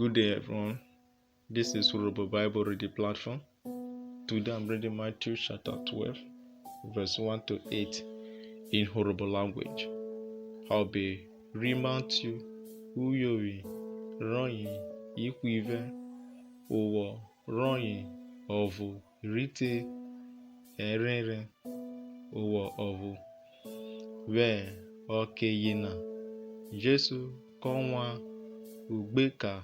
Good day, everyone. This is Urobo Bible Reading Platform. Today I'm reading Matthew chapter 12, verse 1 to 8 in Urobo language. I'll be Matthew Uyoyi Ronyi Ikwive Uwo Ronyi Ovu Rite Erere Uwo Ovu Ve Okeyina Jesu Konwa Ugbeka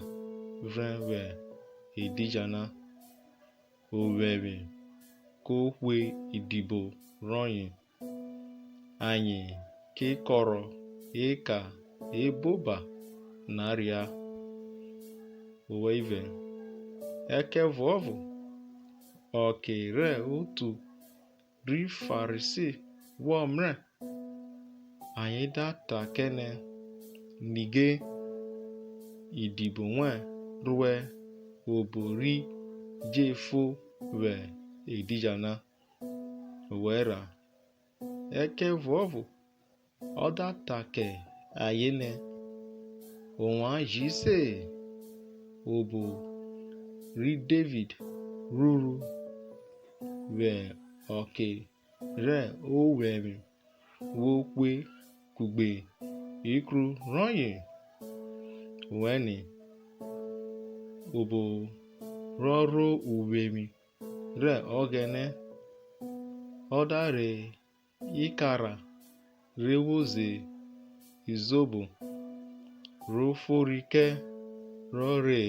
Vrenwe Idijana Owewe Kokwe Idibo Ronyi Anyị Kekọrọ Eka Eboba Naria Oweive Ekevovu Okere Otu Ri Farisi Womre Anyị data kene Nige Idibo nwe rue obori jefo we edijana wera ekevovu odatake ayene onwa jise obo ri David ruru we oke re owemi wokwe kugbe ikru ronye weni obo rọrụ uwemi re ogene ọdare ikara rewoze izobo roforike rọre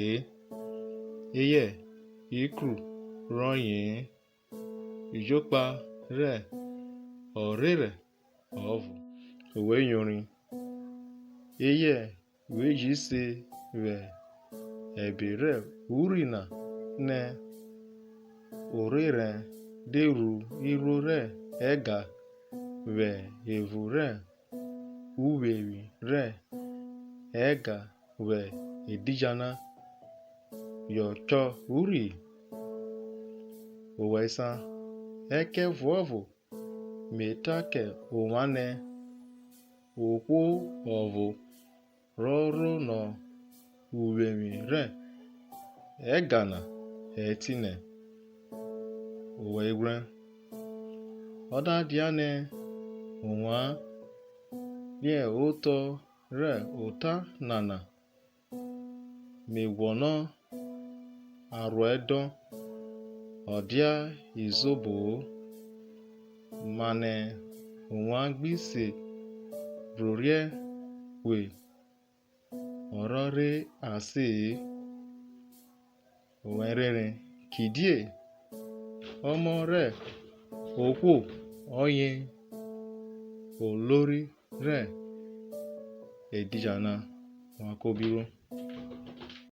eye ikru rọye ijopa re ọrịre ọvụ owenyori eye wejise we ebire urina ne orire deru irore ega we evure uwewi re ega we edijana yocho uri owesa eke vuovu metake owane okwo ovu rọrụ no uwemi re egana etine owegre ọdadiane onwa ye ụtọ re ụta nana megwono aruedo ọdia izobo mane onwa gbise rorie we ọrọre ase owerere kidie ọmọ rẹ okwo oyin olórí rẹ edijana wọn kó bíró.